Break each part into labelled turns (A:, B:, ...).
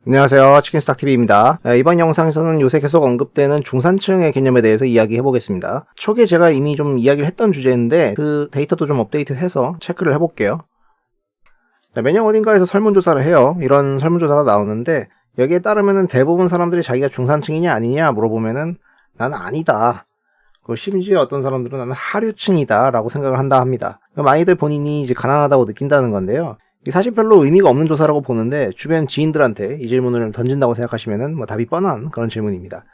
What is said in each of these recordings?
A: 안녕하세요. 치킨스탁TV입니다. 이번 영상에서는 요새 계속 언급되는 중산층의 개념에 대해서 이야기해 보겠습니다. 초기에 제가 이미 좀 이야기를 했던 주제인데 그 데이터도 좀 업데이트해서 체크를 해볼게요. 매년 어딘가에서 설문조사를 해요. 이런 설문조사가 나오는데 여기에 따르면 대부분 사람들이 자기가 중산층이냐 아니냐 물어보면은 나는 아니다. 심지어 어떤 사람들은 나는 하류층이다 라고 생각을 한다 합니다. 많이들 본인이 이제 가난하다고 느낀다는 건데요. 사실 별로 의미가 없는 조사라고 보는데 주변 지인들한테 이 질문을 던진다고 생각하시면은 답이 뻔한 그런 질문입니다.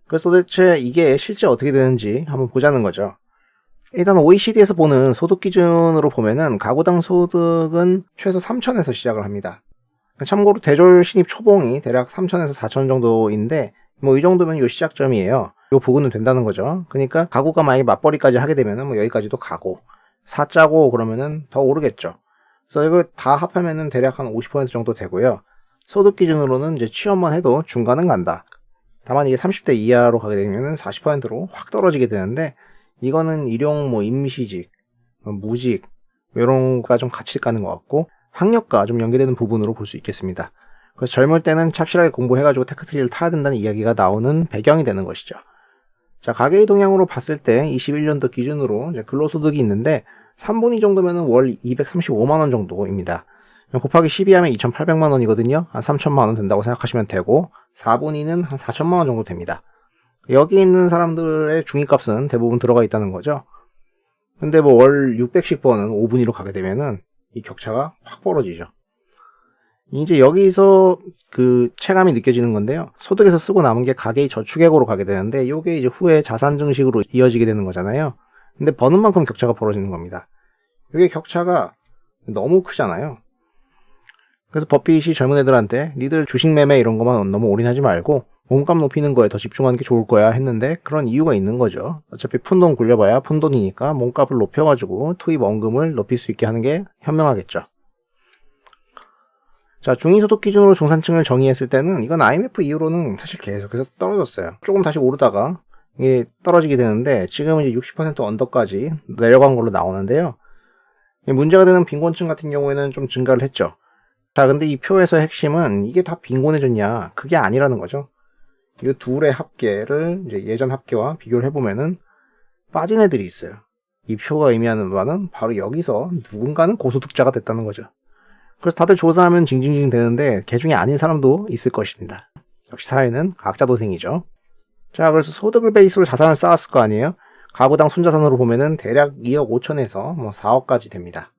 A: 그래서 도대체 이게 실제 어떻게 되는지 한번 보자는 거죠. 일단 OECD에서 보는 소득 기준으로 보면은 가구당 소득은 최소 3천에서 시작을 합니다. 참고로 대졸 신입 초봉이 대략 3천에서 4천 정도인데 이 정도면 요 시작점이에요. 요 부근은 된다는 거죠. 그러니까 가구가 만약에 맞벌이까지 하게 되면은 여기까지도 가고 4자고 그러면은 더 오르겠죠. 그래서 이거 다 합하면은 대략 한 50% 정도 되고요. 소득 기준으로는 이제 취업만 해도 중간은 간다. 다만 이게 30대 이하로 가게 되면은 40%로 확 떨어지게 되는데 이거는 일용 임시직, 무직 이런 거가 좀 같이 가는 것 같고 학력과 좀 연계되는 부분으로 볼 수 있겠습니다. 그래서 젊을 때는 착실하게 공부해가지고 테크트리를 타야 된다는 이야기가 나오는 배경이 되는 것이죠. 자, 가계의 동향으로 봤을 때 21년도 기준으로 이제 근로소득이 있는데 3분위 정도면 월 235만원 정도입니다. 곱하기 12 하면 2,800만원이거든요. 한 3천만원 된다고 생각하시면 되고 4분위는 한 4천만원 정도 됩니다. 여기 있는 사람들의 중위값은 대부분 들어가 있다는 거죠. 근데 월 600씩 버는 5분위로 가게 되면은 이 격차가 확 벌어지죠. 이제 여기서 그 체감이 느껴지는 건데요. 소득에서 쓰고 남은 게 가계의 저축액으로 가게 되는데 이게 이제 후에 자산 증식으로 이어지게 되는 거잖아요. 근데 버는 만큼 격차가 벌어지는 겁니다. 이게 격차가 너무 크잖아요. 그래서 버핏이 젊은 애들한테 니들 주식 매매 이런 것만 너무 올인하지 말고 몸값 높이는 거에 더 집중하는 게 좋을 거야 했는데 그런 이유가 있는 거죠. 어차피 푼돈 굴려봐야 푼돈이니까 몸값을 높여가지고 투입 원금을 높일 수 있게 하는 게 현명하겠죠. 자, 중위소득 기준으로 중산층을 정의했을 때는 이건 IMF 이후로는 사실 계속해서 떨어졌어요. 조금 다시 오르다가 이게 떨어지게 되는데 지금은 이제 60% 언더까지 내려간 걸로 나오는데요. 문제가 되는 빈곤층 같은 경우에는 좀 증가를 했죠. 자, 근데 이 표에서 핵심은 이게 다 빈곤해졌냐? 그게 아니라는 거죠. 이 둘의 합계를 이제 예전 합계와 비교를 해보면은 빠진 애들이 있어요. 이 표가 의미하는 바는 바로 여기서 누군가는 고소득자가 됐다는 거죠. 그래서 다들 조사하면 징징징 되는데 개 중에 아닌 사람도 있을 것입니다. 역시 사회는 각자 도생이죠. 자, 그래서 소득을 베이스로 자산을 쌓았을 거 아니에요? 가구당 순자산으로 보면은 대략 2억 5천에서 4억까지 됩니다.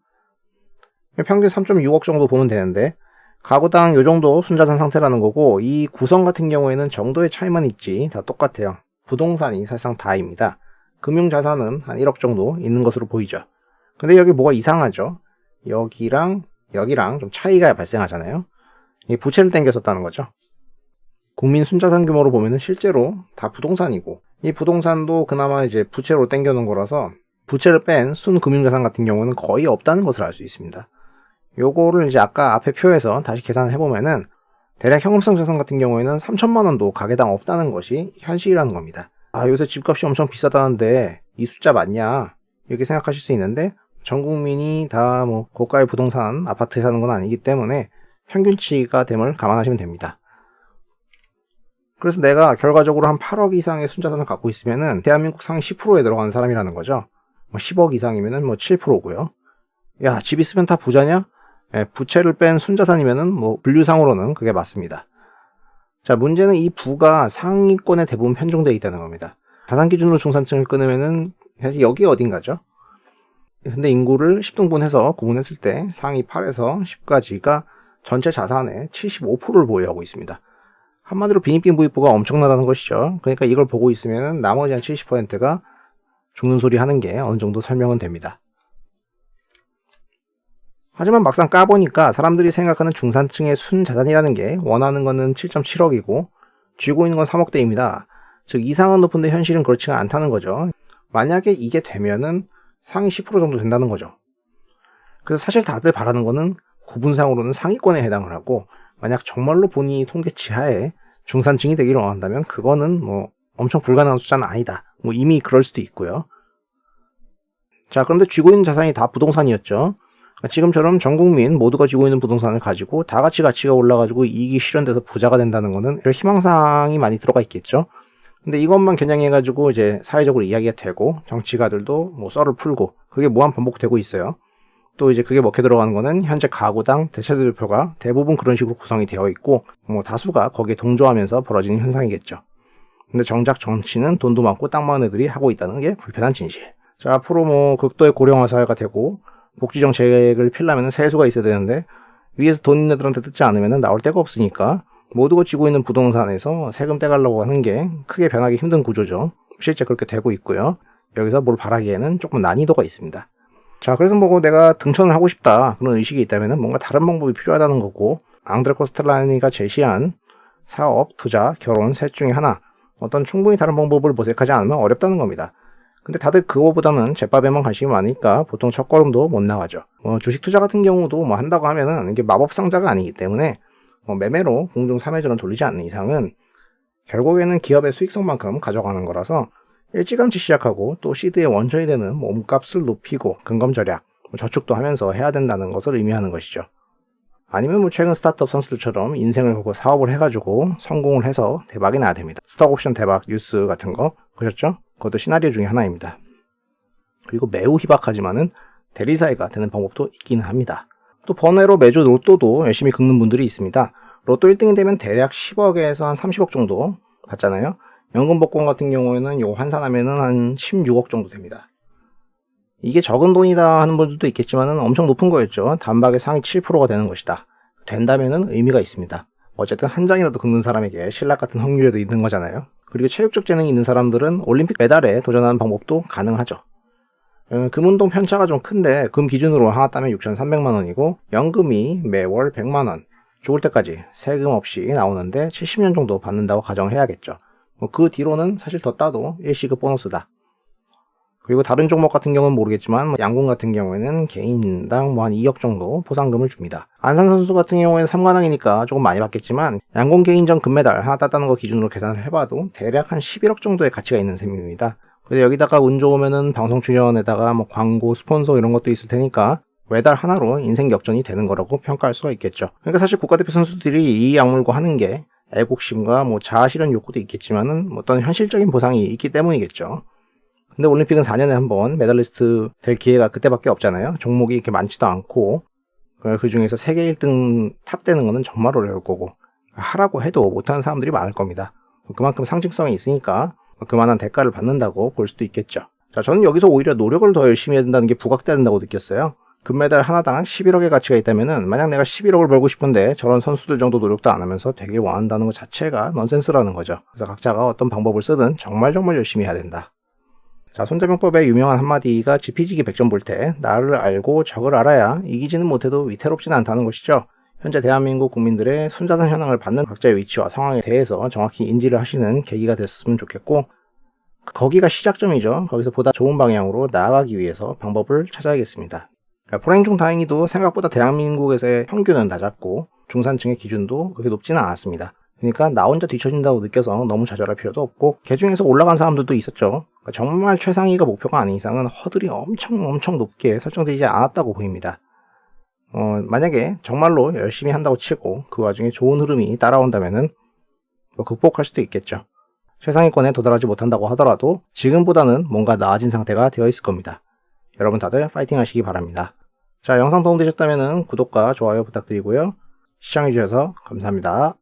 A: 평균 3.6억 정도 보면 되는데 가구당 요 정도 순자산 상태라는 거고 이 구성 같은 경우에는 정도의 차이만 있지 다 똑같아요. 부동산이 사실상 다입니다. 금융자산은 한 1억 정도 있는 것으로 보이죠. 근데 여기 뭐가 이상하죠? 여기랑 좀 차이가 발생하잖아요. 이 부채를 땡겨 썼다는 거죠. 국민 순자산 규모로 보면은 실제로 다 부동산이고 이 부동산도 그나마 이제 부채로 땡겨 놓은 거라서 부채를 뺀 순금융자산 같은 경우는 거의 없다는 것을 알 수 있습니다. 요거를 이제 아까 앞에 표에서 다시 계산을 해보면은 대략 현금성 자산 같은 경우에는 3천만 원도 가계당 없다는 것이 현실이라는 겁니다. 아, 요새 집값이 엄청 비싸다는데 이 숫자 맞냐? 이렇게 생각하실 수 있는데 전 국민이 다 고가의 부동산 아파트에 사는 건 아니기 때문에 평균치가 됨을 감안하시면 됩니다. 그래서 내가 결과적으로 한 8억 이상의 순자산을 갖고 있으면은 대한민국 상위 10%에 들어가는 사람이라는 거죠. 10억 이상이면은 7%고요. 야, 집 있으면 다 부자냐? 예, 부채를 뺀 순자산이면은 분류상으로는 그게 맞습니다. 자, 문제는 이 부가 상위권에 대부분 편중되어 있다는 겁니다. 자산 기준으로 중산층을 끊으면은 사실 여기 어딘가죠? 근데 인구를 10등분해서 구분했을 때 상위 8에서 10까지가 전체 자산의 75%를 보유하고 있습니다. 한마디로 빈익빈부익부가 엄청나다는 것이죠. 그러니까 이걸 보고 있으면 나머지 한 70%가 죽는 소리 하는 게 어느 정도 설명은 됩니다. 하지만 막상 까보니까 사람들이 생각하는 중산층의 순자산이라는 게 원하는 거는 7.7억이고 쥐고 있는 건 3억대입니다. 즉 이상은 높은데 현실은 그렇지가 않다는 거죠. 만약에 이게 되면은 상위 10% 정도 된다는 거죠. 그래서 사실 다들 바라는 거는 구분상으로는 상위권에 해당을 하고 만약 정말로 본인이 통계치 하에 중산층이 되기를 원한다면 그거는 엄청 불가능한 숫자는 아니다. 이미 그럴 수도 있고요. 자, 그런데 쥐고 있는 자산이 다 부동산이었죠. 지금처럼 전 국민 모두가 쥐고 있는 부동산을 가지고 다 같이 가치가 올라가지고 이익이 실현돼서 부자가 된다는 거는 이런 희망사항이 많이 들어가 있겠죠. 근데 이것만 겨냥해가지고 이제 사회적으로 이야기가 되고 정치가들도 뭐 썰을 풀고 그게 무한 반복되고 있어요. 또 이제 그게 먹혀 들어가는 거는 현재 가구당 대체대표가 대부분 그런 식으로 구성이 되어 있고 뭐 다수가 거기에 동조하면서 벌어지는 현상이겠죠. 근데 정작 정치는 돈도 많고 땅 많은 애들이 하고 있다는 게 불편한 진실. 자, 앞으로 뭐 극도의 고령화 사회가 되고 복지 정책을 펴려면 세수가 있어야 되는데 위에서 돈 있는 애들한테 뜯지 않으면 나올 데가 없으니까 모두가 쥐고 있는 부동산에서 세금 떼가려고 하는 게 크게 변하기 힘든 구조죠. 실제 그렇게 되고 있고요. 여기서 뭘 바라기에는 조금 난이도가 있습니다. 자, 그래서 뭐 내가 등천을 하고 싶다 그런 의식이 있다면 뭔가 다른 방법이 필요하다는 거고, 앙드레 코스텔라니가 제시한 사업, 투자, 결혼 셋 중에 하나, 어떤 충분히 다른 방법을 모색하지 않으면 어렵다는 겁니다. 근데 다들 그거보다는 제밥에만 관심이 많으니까 보통 첫걸음도 못 나가죠. 주식 투자 같은 경우도 뭐 한다고 하면은 이게 마법 상자가 아니기 때문에 매매로 공중 3회전을 돌리지 않는 이상은 결국에는 기업의 수익성만큼 가져가는 거라서 일찌감치 시작하고 또 시드의 원천이 되는 몸값을 높이고 근검 절약, 저축도 하면서 해야 된다는 것을 의미하는 것이죠. 아니면 뭐 최근 스타트업 선수들처럼 인생을 걸고 사업을 해가지고 성공을 해서 대박이 나야 됩니다. 스톡옵션 대박 뉴스 같은 거 보셨죠? 그것도 시나리오 중에 하나입니다. 그리고 매우 희박하지만은 대리사회가 되는 방법도 있기는 합니다. 또 번외로 매주 로또도 열심히 긁는 분들이 있습니다. 로또 1등이 되면 대략 10억에서 한 30억 정도 받잖아요. 연금 복권 같은 경우에는 요 환산하면은 한 16억 정도 됩니다. 이게 적은 돈이다 하는 분들도 있겠지만은 엄청 높은 거였죠. 단박에 상위 7%가 되는 것이다. 된다면은 의미가 있습니다. 어쨌든 한 장이라도 긁는 사람에게 신락 같은 확률에도 있는 거잖아요. 그리고 체육적 재능이 있는 사람들은 올림픽 메달에 도전하는 방법도 가능하죠. 금운동 편차가 좀 큰데 금 기준으로 하나 따면 6,300만 원이고 연금이 매월 100만 원, 죽을 때까지 세금 없이 나오는데 70년 정도 받는다고 가정해야겠죠. 그 뒤로는 사실 더 따도 일시급 보너스다. 그리고 다른 종목 같은 경우는 모르겠지만 양궁 같은 경우에는 개인당 뭐 한 2억 정도 보상금을 줍니다. 안산 선수 같은 경우에는 3관왕이니까 조금 많이 받겠지만 양궁 개인전 금메달 하나 땄다는 거 기준으로 계산을 해봐도 대략 한 11억 정도의 가치가 있는 셈입니다. 그래서 여기다가 운 좋으면은 방송 출연에다가 뭐 광고, 스폰서 이런 것도 있을 테니까 메달 하나로 인생 역전이 되는 거라고 평가할 수가 있겠죠. 그러니까 사실 국가대표 선수들이 이 약물고 하는 게 애국심과 뭐 자아실현 욕구도 있겠지만은 어떤 현실적인 보상이 있기 때문이겠죠. 근데 올림픽은 4년에 한 번 메달리스트 될 기회가 그때밖에 없잖아요. 종목이 이렇게 많지도 않고 그 중에서 세계 1등 탑 되는 거는 정말 어려울 거고 하라고 해도 못하는 사람들이 많을 겁니다. 그만큼 상징성이 있으니까 그만한 대가를 받는다고 볼 수도 있겠죠. 자, 저는 여기서 오히려 노력을 더 열심히 해야 된다는 게 부각돼야 된다고 느꼈어요. 금메달 하나당 11억의 가치가 있다면은 만약 내가 11억을 벌고 싶은데 저런 선수들 정도 노력도 안 하면서 되길 원한다는 것 자체가 넌센스라는 거죠. 그래서 각자가 어떤 방법을 쓰든 정말 열심히 해야 된다. 자, 손자병법의 유명한 한마디가 지피지기 100점 볼 때 나를 알고 적을 알아야 이기지는 못해도 위태롭지는 않다는 것이죠. 현재 대한민국 국민들의 순자산 현황을 받는 각자의 위치와 상황에 대해서 정확히 인지를 하시는 계기가 됐으면 좋겠고, 거기가 시작점이죠. 거기서 보다 좋은 방향으로 나아가기 위해서 방법을 찾아야겠습니다. 불행 중 다행히도 생각보다 대한민국에서의 평균은 낮았고 중산층의 기준도 그렇게 높지는 않았습니다. 그러니까 나 혼자 뒤처진다고 느껴서 너무 좌절할 필요도 없고, 개중에서 올라간 사람들도 있었죠. 그러니까 정말 최상위가 목표가 아닌 이상은 허들이 엄청 높게 설정되지 않았다고 보입니다. 만약에 정말로 열심히 한다고 치고 그 와중에 좋은 흐름이 따라온다면은 극복할 수도 있겠죠. 최상위권에 도달하지 못한다고 하더라도 지금보다는 뭔가 나아진 상태가 되어 있을 겁니다. 여러분 다들 파이팅 하시기 바랍니다. 자, 영상 도움되셨다면 구독과 좋아요 부탁드리고요. 시청해주셔서 감사합니다.